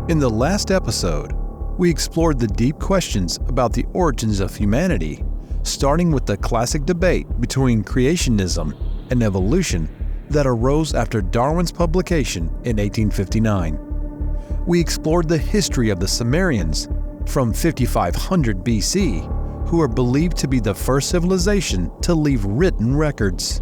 In the last episode, we explored the deep questions about the origins of humanity, starting with the classic debate between creationism and evolution that arose after Darwin's publication in 1859. We explored the history of the Sumerians from 5500 BC, who are believed to be the first civilization to leave written records.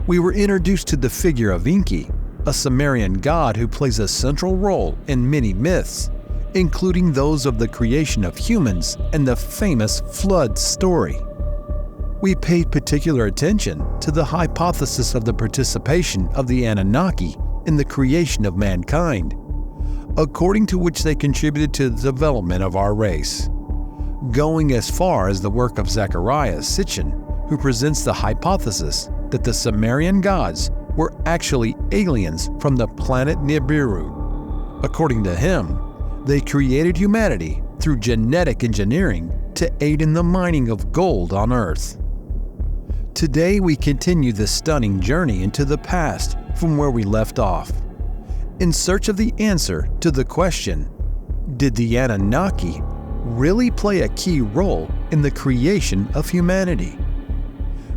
We were introduced to the figure of Enki, a Sumerian god who plays a central role in many myths, including those of the creation of humans and the famous flood story. We paid particular attention to the hypothesis of the participation of the Anunnaki in the creation of mankind, according to which they contributed to the development of our race, going as far as the work of Zechariah Sitchin, who presents the hypothesis that the Sumerian gods were actually aliens from the planet Nibiru. According to him, they created humanity through genetic engineering to aid in the mining of gold on Earth. Today we continue this stunning journey into the past from where we left off, in search of the answer to the question, did the Anunnaki really play a key role in the creation of humanity?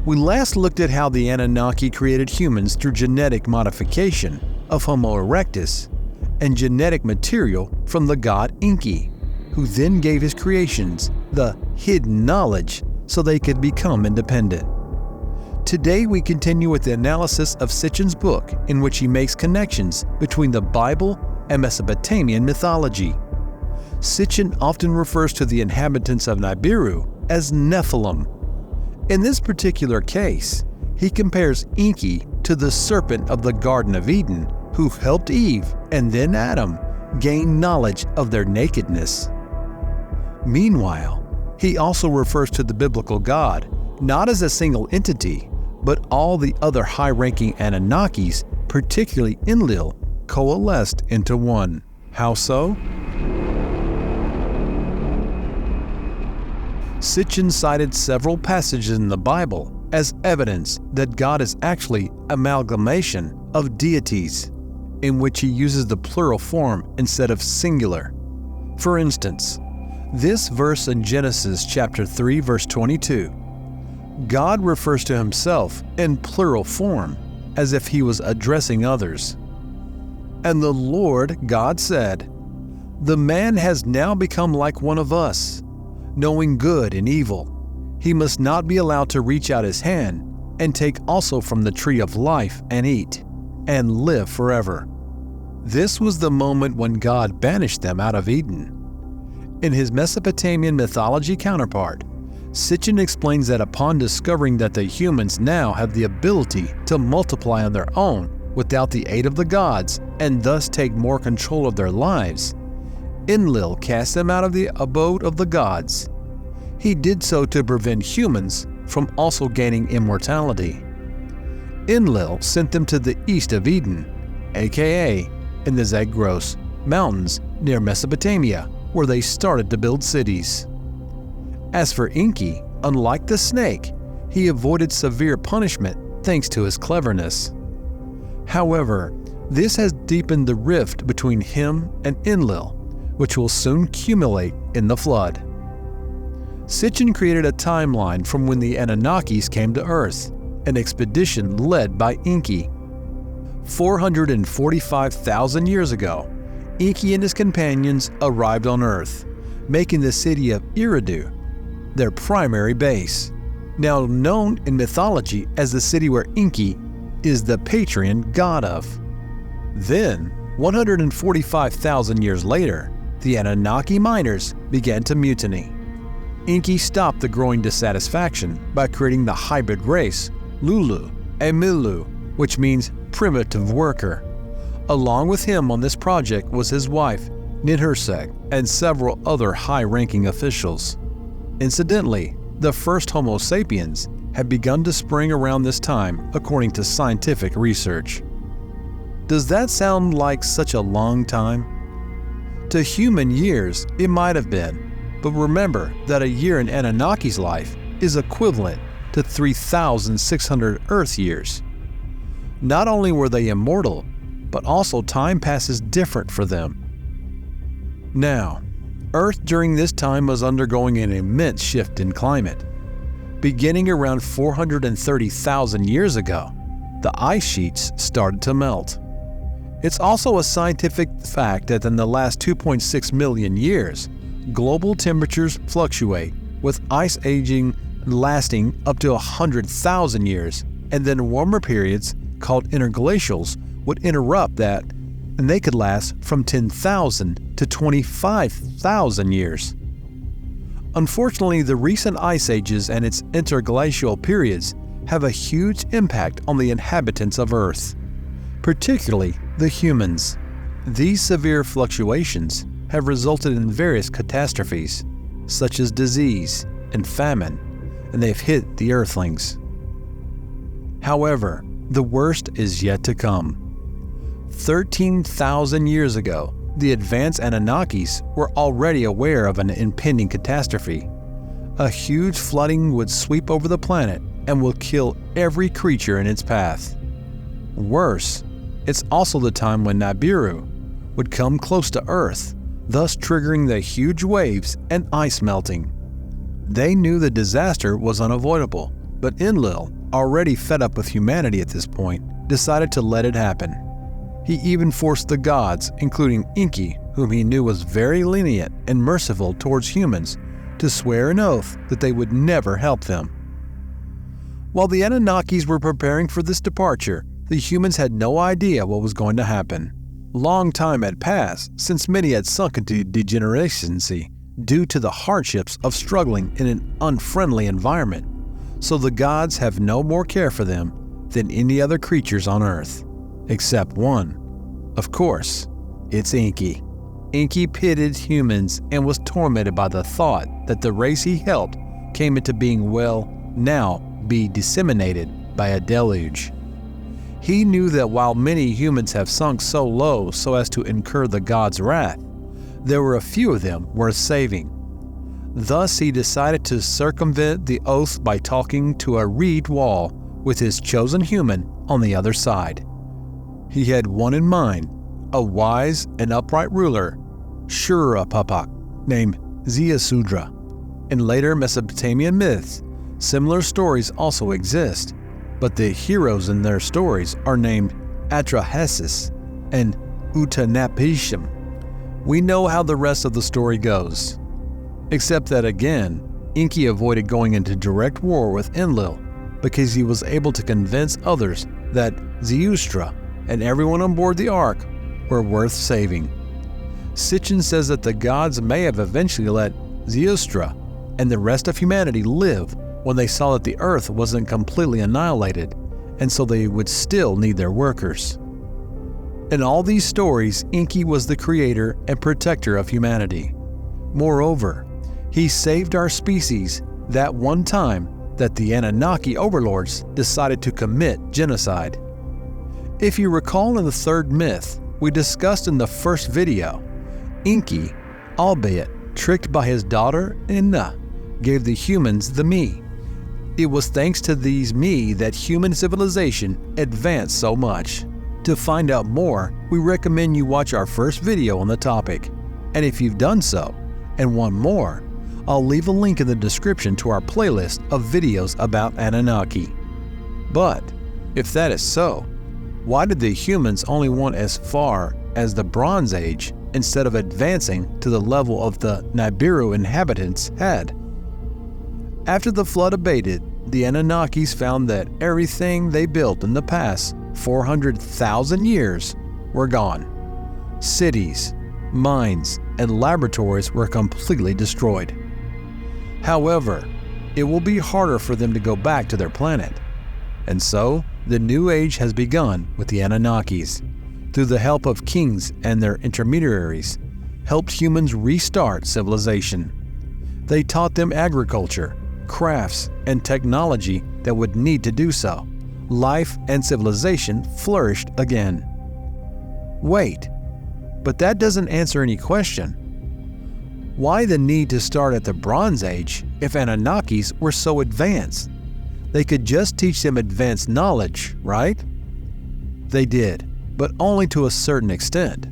We last looked at how the Anunnaki created humans through genetic modification of Homo Erectus and genetic material from the god Enki, who then gave his creations the hidden knowledge so they could become independent. Today we continue with the analysis of Sitchin's book, in which he makes connections between the Bible and Mesopotamian mythology. Sitchin often refers to the inhabitants of Nibiru as Nephilim. In this particular case, he compares Enki to the serpent of the Garden of Eden, who helped Eve and then Adam gain knowledge of their nakedness. Meanwhile, he also refers to the biblical God not as a single entity, but all the other high-ranking Anunnakis, particularly Enlil, coalesced into one. How so? Sitchin cited several passages in the Bible as evidence that God is actually amalgamation of deities, in which he uses the plural form instead of singular. For instance, this verse in Genesis chapter 3 verse 22, God refers to himself in plural form as if he was addressing others. And the Lord God said, "The man has now become like one of us, knowing good and evil. He must not be allowed to reach out his hand and take also from the tree of life and eat, and live forever." This was the moment when God banished them out of Eden. In his Mesopotamian mythology counterpart, Sitchin explains that upon discovering that the humans now have the ability to multiply on their own without the aid of the gods and thus take more control of their lives, Enlil cast them out of the abode of the gods. He did so to prevent humans from also gaining immortality. Enlil sent them to the east of Eden, aka in the Zagros Mountains near Mesopotamia, where they started to build cities. As for Enki, unlike the snake, he avoided severe punishment thanks to his cleverness. However, this has deepened the rift between him and Enlil, which will soon accumulate in the flood. Sitchin created a timeline from when the Anunnakis came to Earth, an expedition led by Enki. 445,000 years ago, Enki and his companions arrived on Earth, making the city of Eridu their primary base, now known in mythology as the city where Enki is the patron god of. Then, 145,000 years later, the Anunnaki miners began to mutiny. Enki stopped the growing dissatisfaction by creating the hybrid race, Lulu and Milu, which means primitive worker. Along with him on this project was his wife, Ninhursag, and several other high-ranking officials. Incidentally, the first Homo sapiens had begun to spring around this time according to scientific research. Does that sound like such a long time? To human years, it might have been, but remember that a year in Anunnaki's life is equivalent to 3,600 Earth years. Not only were they immortal, but also time passes different for them. Now, Earth during this time was undergoing an immense shift in climate. Beginning around 430,000 years ago, the ice sheets started to melt. It's also a scientific fact that in the last 2.6 million years, global temperatures fluctuate, with ice aging lasting up to 100,000 years, and then warmer periods, called interglacials, would interrupt that, and they could last from 10,000 to 25,000 years. Unfortunately, the recent ice ages and its interglacial periods have a huge impact on the inhabitants of Earth, particularly the humans. These severe fluctuations have resulted in various catastrophes, such as disease and famine, and they've hit the Earthlings. However, the worst is yet to come. 13,000 years ago, the advanced Anunnakis were already aware of an impending catastrophe. A huge flooding would sweep over the planet and will kill every creature in its path. Worse, it's also the time when Nibiru would come close to Earth, thus triggering the huge waves and ice melting. They knew the disaster was unavoidable, but Enlil, already fed up with humanity at this point, decided to let it happen. He even forced the gods, including Enki, whom he knew was very lenient and merciful towards humans, to swear an oath that they would never help them. While the Anunnakis were preparing for this departure, the humans had no idea what was going to happen. Long time had passed since many had sunk into degeneracy due to the hardships of struggling in an unfriendly environment, so the gods have no more care for them than any other creatures on Earth. Except one. Of course, it's Enki. Enki pitied humans and was tormented by the thought that the race he helped came into being now be disseminated by a deluge. He knew that while many humans have sunk so low so as to incur the gods' wrath, there were a few of them worth saving. Thus he decided to circumvent the oath by talking to a reed wall with his chosen human on the other side. He had one in mind, a wise and upright ruler, Shurapapak, named Ziusudra. In later Mesopotamian myths, similar stories also exist, but the heroes in their stories are named Atrahasis and Utanapishtim. We know how the rest of the story goes. Except that again, Enki avoided going into direct war with Enlil because he was able to convince others that Ziusudra and everyone on board the ark were worth saving. Sitchin says that the gods may have eventually let Ziusudra and the rest of humanity live when they saw that the earth wasn't completely annihilated, and so they would still need their workers. In all these stories, Enki was the creator and protector of humanity. Moreover, he saved our species that one time that the Anunnaki overlords decided to commit genocide. If you recall in the third myth we discussed in the first video, Enki, albeit tricked by his daughter Inna, gave the humans the me. It was thanks to these me that human civilization advanced so much. To find out more, we recommend you watch our first video on the topic. And if you've done so and want more, I'll leave a link in the description to our playlist of videos about Anunnaki. But if that is so, why did the humans only want as far as the Bronze Age instead of advancing to the level of the Nibiru inhabitants had? After the flood abated, the Anunnakis found that everything they built in the past 400,000 years were gone. Cities, mines, and laboratories were completely destroyed. However, it will be harder for them to go back to their planet. And so, the new age has begun with the Anunnakis. Through the help of kings and their intermediaries, helped humans restart civilization. They taught them agriculture, crafts, and technology that would need to do so. Life and civilization flourished again. Wait, but that doesn't answer any question. Why the need to start at the Bronze Age if Anunnakis were so advanced? They could just teach them advanced knowledge, right? They did, but only to a certain extent.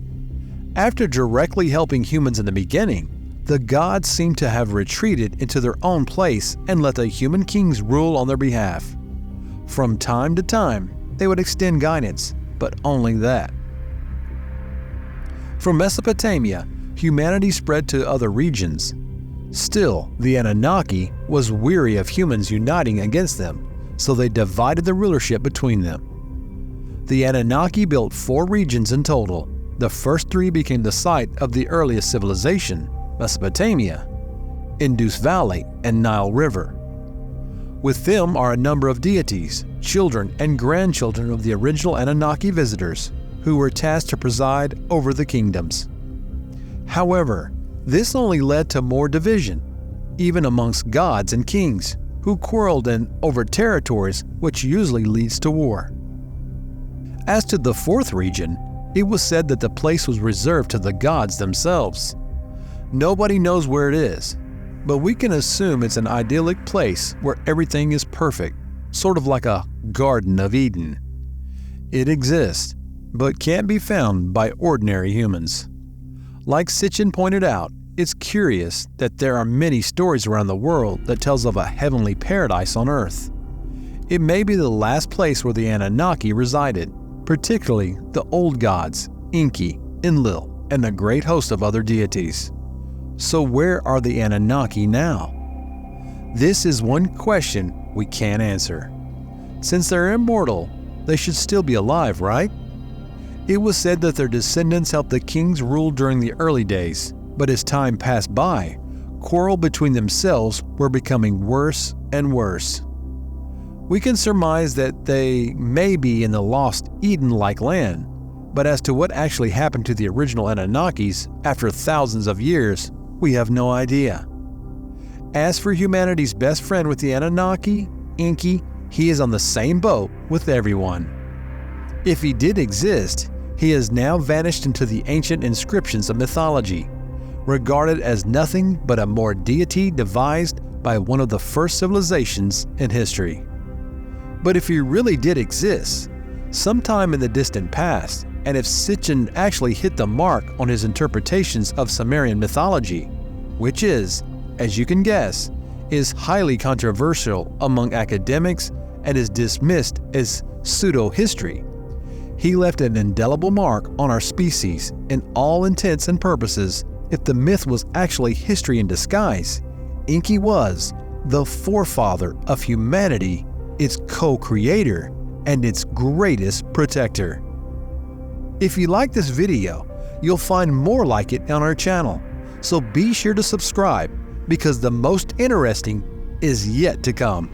After directly helping humans in the beginning, the gods seem to have retreated into their own place and let the human kings rule on their behalf. From time to time, they would extend guidance, but only that. From Mesopotamia, humanity spread to other regions. Still, the Anunnaki was weary of humans uniting against them, so they divided the rulership between them. The Anunnaki built 4 regions in total. The first 3 became the site of the earliest civilization, Mesopotamia, Indus Valley, and Nile River. With them are a number of deities, children and grandchildren of the original Anunnaki visitors, who were tasked to preside over the kingdoms. However, this only led to more division, even amongst gods and kings, who quarreled over territories, which usually leads to war. As to the 4th region, it was said that the place was reserved to the gods themselves. Nobody knows where it is, but we can assume it's an idyllic place where everything is perfect, sort of like a Garden of Eden. It exists, but can't be found by ordinary humans. Like Sitchin pointed out, it's curious that there are many stories around the world that tells of a heavenly paradise on Earth. It may be the last place where the Anunnaki resided, particularly the old gods, Enki, Enlil, and a great host of other deities. So where are the Anunnaki now? This is one question we can't answer. Since they're immortal, they should still be alive, right? It was said that their descendants helped the kings rule during the early days, but as time passed by, quarrel between themselves were becoming worse and worse. We can surmise that they may be in the lost Eden-like land, but as to what actually happened to the original Anunnakis after thousands of years, we have no idea. As for humanity's best friend with the Anunnaki, Enki, he is on the same boat with everyone. If he did exist, he has now vanished into the ancient inscriptions of mythology, regarded as nothing but a more deity devised by one of the first civilizations in history. But if he really did exist, sometime in the distant past, and if Sitchin actually hit the mark on his interpretations of Sumerian mythology, which is, as you can guess, is highly controversial among academics and is dismissed as pseudo-history, he left an indelible mark on our species in all intents and purposes. If the myth was actually history in disguise, Enki was the forefather of humanity, its co-creator, and its greatest protector. If you like this video, you'll find more like it on our channel, so be sure to subscribe because the most interesting is yet to come.